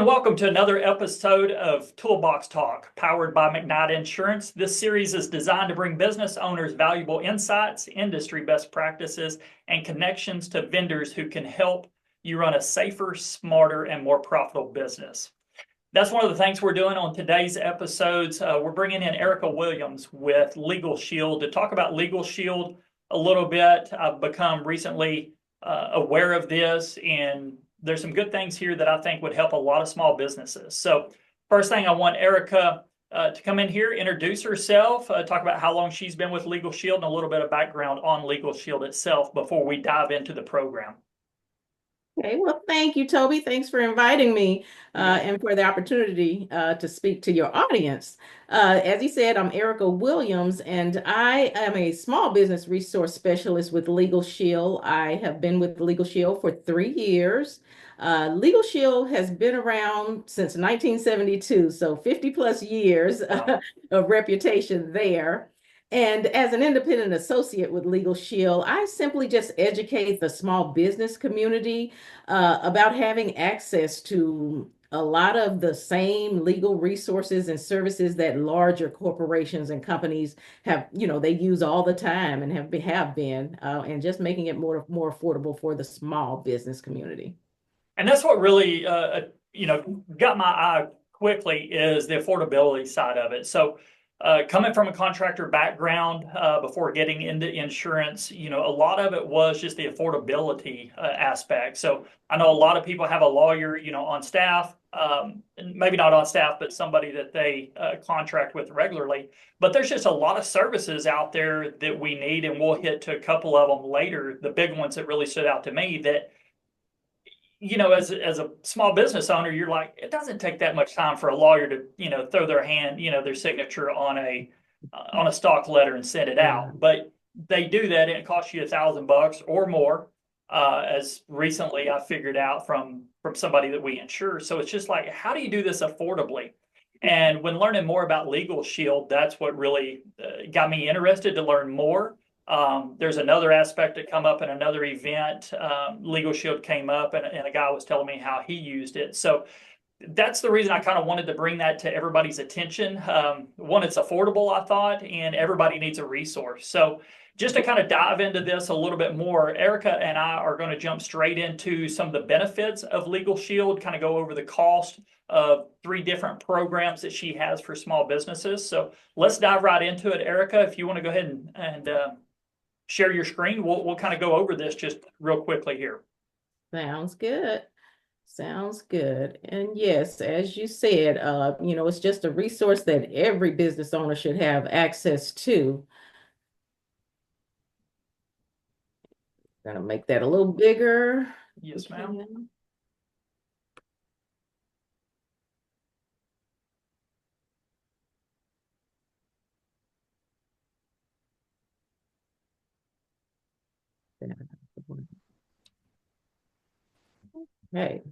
And welcome to another episode of Toolbox Talk, powered by McKnight Insurance. This series is designed to bring business owners valuable insights, industry best practices, and connections to vendors who can help you run a safer, smarter, and more profitable business. That's one of the things we're doing on today's episodes. We're bringing in Erica Williams with LegalShield to talk about LegalShield a little bit. I've become recently aware of this, and there's some good things here that I think would help a lot of small businesses. So first thing, I want Erica to come in here, introduce herself, talk about how long she's been with LegalShield and a little bit of background on LegalShield itself before we dive into the program. Okay, well, thank you, Toby. Thanks for inviting me and for the opportunity to speak to your audience. As you said, I'm Erica Williams, and I am a small business resource specialist with LegalShield. I have been with LegalShield for 3 years. LegalShield has been around since 1972, so 50 plus years of reputation there. And as an independent associate with LegalShield, I simply just educate the small business community about having access to a lot of the same legal resources and services that larger corporations and companies have, they use all the time and have been, and just making it more affordable for the small business community. And that's what really, got my eye quickly is the affordability side of it. So coming from a contractor background before getting into insurance, a lot of it was just the affordability aspect. So I know a lot of people have a lawyer, on staff, maybe not on staff, but somebody that they contract with regularly. But there's just a lot of services out there that we need, and we'll hit to a couple of them later. The big ones that really stood out to me that as a small business owner, you're like, it doesn't take that much time for a lawyer to, throw their hand, their signature on a stock letter and send it out. But they do that, and it costs you $1,000 or more, as recently I figured out from somebody that we insure. So it's just like, how do you do this affordably? And when learning more about LegalShield, that's what really got me interested to learn more. There's another aspect that come up in another event. LegalShield came up, and a guy was telling me how he used it. So that's the reason I kind of wanted to bring that to everybody's attention. One, it's affordable, I thought, and everybody needs a resource. So just to kind of dive into this a little bit more, Erica and I are going to jump straight into some of the benefits of LegalShield, kind of go over the cost of 3 different programs that she has for small businesses. So let's dive right into it. Erica, if you want to go ahead and share your screen, we'll kind of go over this just real quickly here. Sounds good. Sounds good. And yes, as you said, it's just a resource that every business owner should have access to. Gonna make that a little bigger. Yes, ma'am. Okay.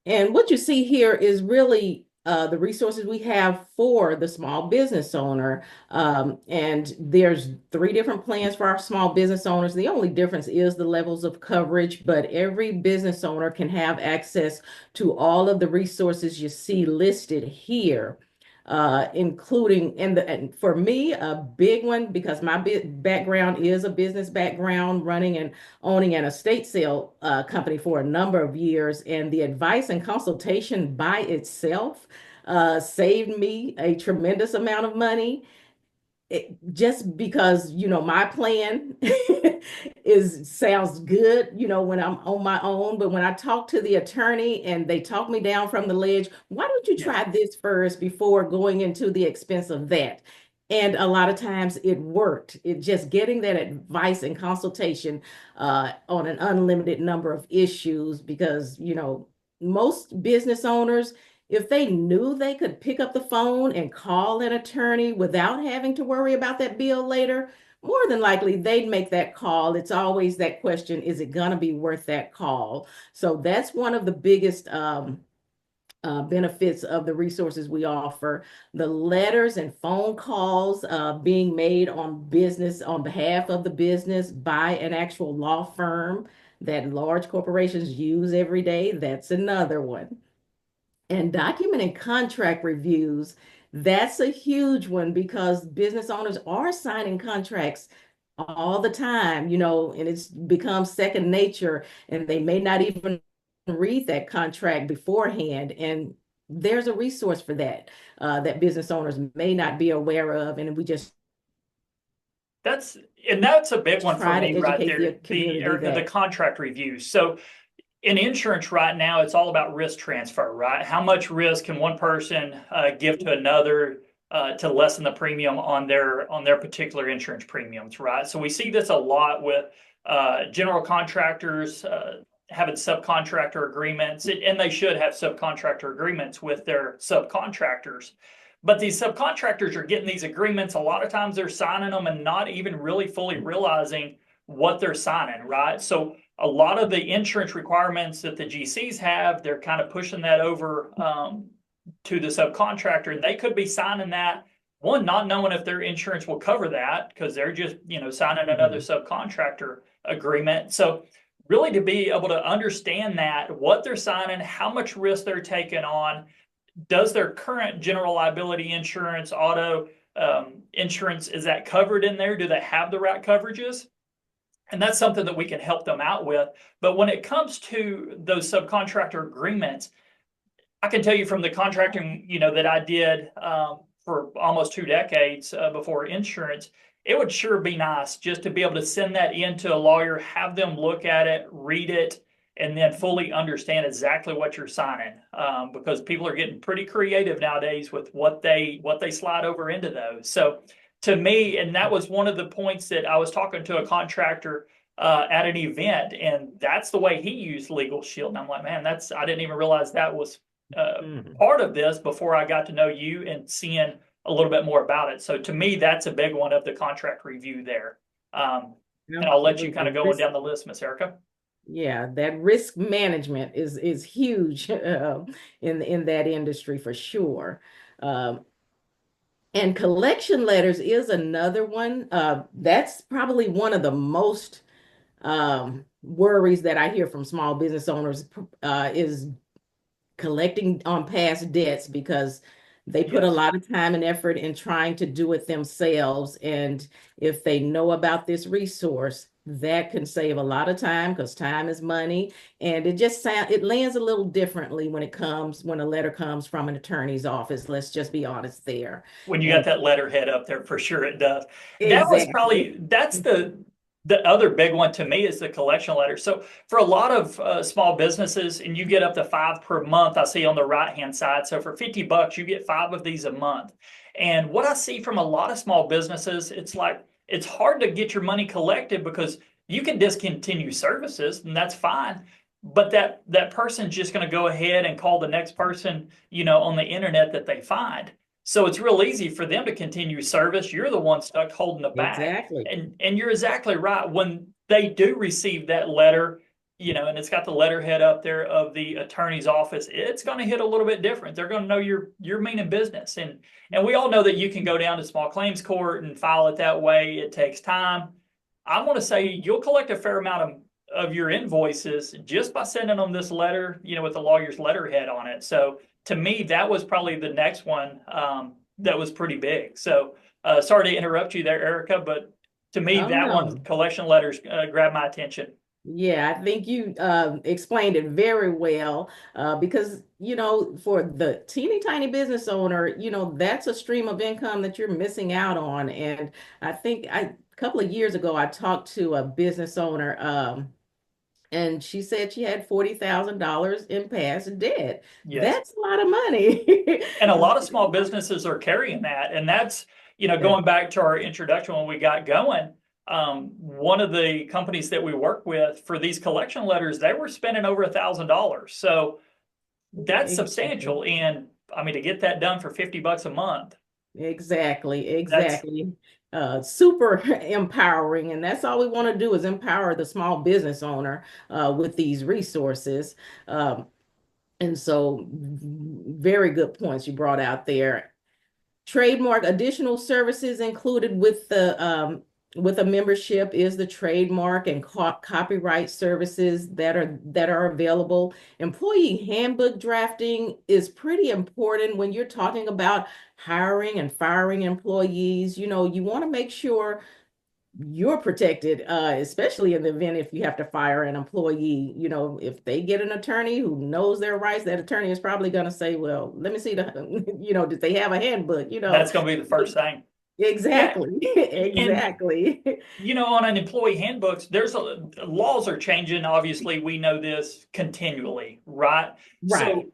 And what you see here is really the resources we have for the small business owner. And there's 3 different plans for our small business owners. The only difference is the levels of coverage, but every business owner can have access to all of the resources you see listed here. Including, and for me, a big one, because my background is a business background, running and owning an estate sale company for a number of years, and the advice and consultation by itself saved me a tremendous amount of money. Just because my plan sounds good when I'm on my own, but when I talk to the attorney and they talk me down from the ledge, why don't you try this first before going into the expense of that? And a lot of times it worked. It just getting that advice and consultation on an unlimited number of issues, because most business owners, if they knew they could pick up the phone and call an attorney without having to worry about that bill later, more than likely they'd make that call. It's always that question, is it going to be worth that call? So that's one of the biggest benefits of the resources we offer. The letters and phone calls being made on behalf of the business by an actual law firm. that large corporations use every day. That's another one. And documenting contract reviews, that's a huge one because business owners are signing contracts all the time, and it's become second nature, and they may not even read that contract beforehand. And there's a resource for that that business owners may not be aware of, and we just That's and that's a big one for try to me right educate the there. The community the that. contract reviews. So in insurance right now, it's all about risk transfer, right? How much risk can one person give to another to lessen the premium on their particular insurance premiums, right? So we see this a lot with general contractors having subcontractor agreements, and they should have subcontractor agreements with their subcontractors. But these subcontractors are getting these agreements. A lot of times they're signing them and not even really fully realizing what they're signing, right? So a lot of the insurance requirements that the GCs have, they're kind of pushing that over to the subcontractor, and they could be signing that one, not knowing if their insurance will cover that because they're just signing another subcontractor agreement. So really to be able to understand that what they're signing, how much risk they're taking on, does their current general liability insurance, auto insurance, is that covered in there? Do they have the right coverages? And that's something that we can help them out with. But when it comes to those subcontractor agreements, I can tell you from the contracting, that I did for almost 2 decades before insurance, it would sure be nice just to be able to send that in to a lawyer, have them look at it, read it, and then fully understand exactly what you're signing. Because people are getting pretty creative nowadays with what they slide over into those. So to me, and that was one of the points that I was talking to a contractor at an event, and that's the way he used LegalShield. And I'm like, man, I didn't even realize that was part of this before I got to know you and seeing a little bit more about it. So to me, that's a big one of the contract review there. And I'll let you kind of go on down the list, Miss Erica. Yeah, that risk management is huge in that industry for sure. Um, and collection letters is another one. That's probably one of the most worries that I hear from small business owners is collecting on past debts because they put a Yes. lot of time and effort in trying to do it themselves. And if they know about this resource, that can save a lot of time because time is money. And it lands a little differently when a letter comes from an attorney's office. Let's just be honest there. When you got And that letterhead up there, for sure it does. exactly. That's the other big one to me is the collection letter. So for a lot of small businesses, and you get up to 5 per month, I see on the right hand side. So for $50, you get 5 of these a month. And what I see from a lot of small businesses, it's like it's hard to get your money collected because you can discontinue services, and that's fine. But that person's just going to go ahead and call the next person, on the internet that they find. So it's real easy for them to continue service. You're the one stuck holding the bag. Exactly. And you're exactly right. When they do receive that letter, and it's got the letterhead up there of the attorney's office, it's going to hit a little bit different. They're going to know you're meaning business. And we all know that you can go down to small claims court and file it that way. It takes time. I want to say you'll collect a fair amount of your invoices just by sending them this letter, with the lawyer's letterhead on it. So to me, that was probably the next one that was pretty big. So sorry to interrupt you there, Erica, but to me, Oh that one, no. collection letters, grabbed my attention. Yeah, I think you explained it very well because, for the teeny tiny business owner, that's a stream of income that you're missing out on. And I think a couple of years ago, I talked to a business owner and she said she had $40,000 in past debt. Yes. That's a lot of money. And a lot of small businesses are carrying that. And that's, Yeah, going back to our introduction when we got going, one of the companies that we work with for these collection letters, they were spending over $1,000. So that's exactly. substantial. And I mean, to get that done for $50 a month, Exactly, that's exactly. Super empowering, and that's all we want to do is empower the small business owner with these resources. And so, very good points you brought out there. Trademark additional services included with the with a membership is the trademark and copyright services that are available. Employee handbook drafting is pretty important when you're talking about hiring and firing employees. You know, you want to make sure you're protected, especially in the event if you have to fire an employee. You know, if they get an attorney who knows their rights, that attorney is probably going to say, well, let me see the, you know, did they have a handbook? You know, That's going to be the first thing. Yeah. exactly, And exactly. on an employee handbooks, laws are changing. Obviously, we know this continually, right? Right. So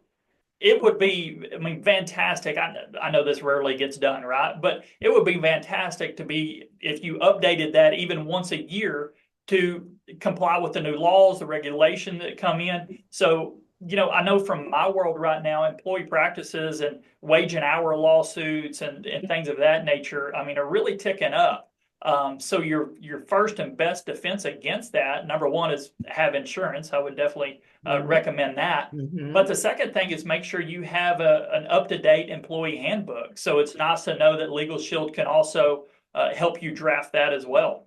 it would be, I mean, fantastic. I know this rarely gets done, right? But it would be fantastic to be, if you updated that even once a year to comply with the new laws, the regulation that come in. So, I know from my world right now, employee practices and wage and hour lawsuits and things of that nature, I mean, are really ticking up. So your first and best defense against that, number one, is have insurance. I would definitely recommend that. But Mm-hmm. the second thing is make sure you have an up-to-date employee handbook. So it's nice to know that LegalShield can also help you draft that as well.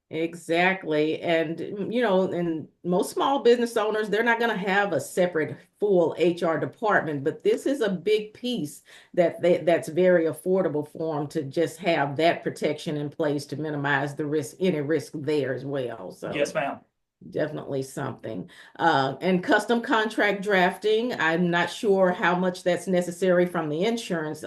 Exactly. And, you know, and most small business owners, they're not going to have a separate full HR department, but this is a big piece that's very affordable for them to just have that protection in place to minimize the risk, any risk there as well. Yes, So ma'am. definitely something. And custom contract drafting, I'm not sure how much that's necessary from the insurance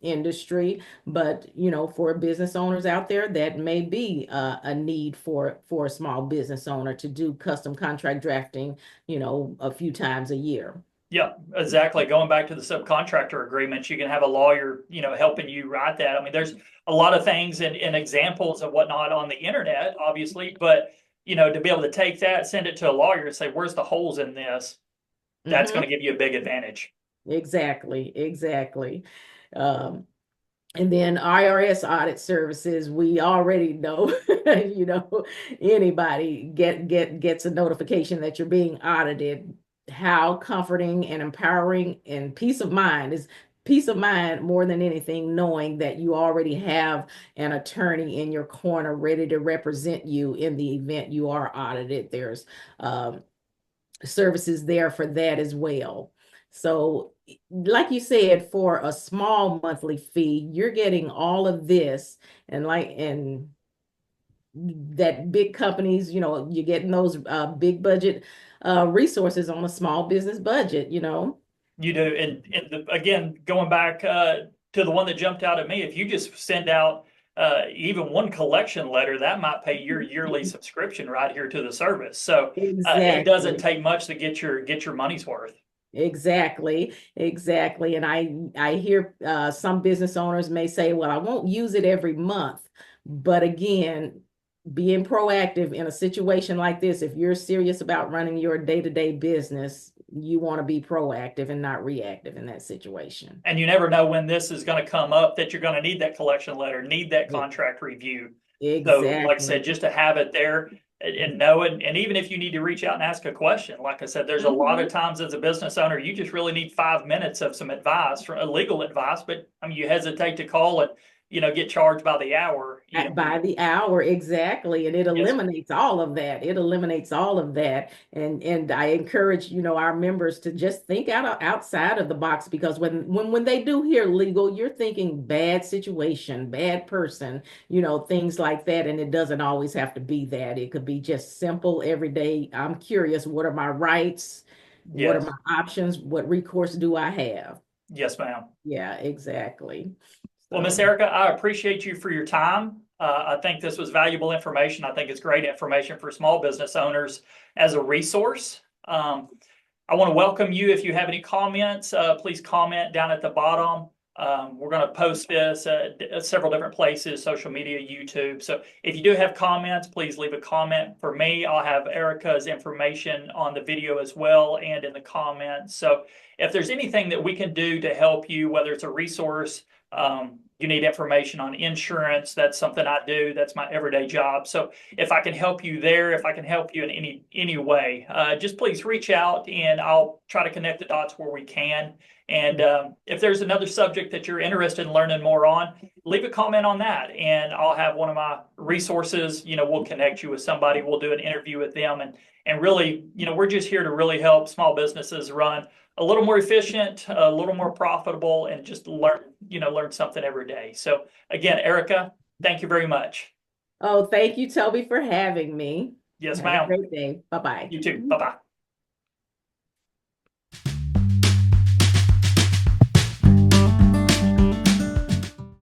industry, but you know, for business owners out there, that may be a need for a small business owner to do custom contract drafting, you know, a few times a year. Yeah, exactly. Going back to the subcontractor agreements, you can have a lawyer, helping you write that. I mean, there's a lot of things and examples and whatnot on the internet, obviously, but to be able to take that, send it to a lawyer and say, where's the holes in this? That's going Hmm. to give you a big advantage. Exactly, exactly. Um, And then IRS audit services, we already know, you know, anybody gets a notification that you're being audited. How comforting and empowering and peace of mind more than anything, knowing that you already have an attorney in your corner ready to represent you in the event you are audited. There's services there for that as well. So, like you said, for a small monthly fee, you're getting all of this, and that big companies, you know, you're getting those big budget resources on a small business budget, you know. You do. And again, going back to the one that jumped out at me, if you just send out even one collection letter, that might pay your yearly subscription right here to the service. So it doesn't Exactly. take much to get your money's worth. Exactly, exactly. And I hear some business owners may say, well, I won't use it every month. But again, being proactive in a situation like this, if you're serious about running your day-to-day business, you want to be proactive and not reactive in that situation. And you never know when this is going to come up that you're going to need that collection letter, need that E- contract review. So, like I said, Exactly. just to have it there and know it. And even if you need to reach out and ask a question, like I said, there's a lot of Mhm. times as a business owner, you just really need 5 minutes of some advice, for legal advice. But I mean, you hesitate to call and get charged by the hour. By the hour, exactly. And it Yes, eliminates all of that. It eliminates all of that. And I encourage, you know, our members to just think outside of the box, because when they do hear legal, you're thinking bad situation, bad person, you know, things like that. And it doesn't always have to be that. It could be just simple, everyday. I'm curious, what are my rights? What are yes, my options? What recourse do I have? yes, ma'am. Yeah, exactly. Well, Miss So. Erica, I appreciate you for your time. I think this was valuable information. I think it's great information for small business owners as a resource. I want to welcome you. If you have any comments, please comment down at the bottom. We're going to post this at several different places, social media, YouTube. So if you do have comments, please leave a comment for me. I'll have Erica's information on the video as well and in the comments. So if there's anything that we can do to help you, whether it's a resource, you need information on insurance, that's something I do. That's my everyday job. So if I can help you there, if I can help you in any way, just please reach out and I'll try to connect the dots where we can. And if there's another subject that you're interested in learning more on, leave a comment on that, and I'll have one of my resources. We'll connect you with somebody. We'll do an interview with them, and really, we're just here to really help small businesses run a little more efficient, a little more profitable, and just learn something every day. So again, Erica, thank you very much. Oh, thank you, Toby, for having me. Yes, Have a ma'am. great day. Bye-bye. You too. Bye-bye.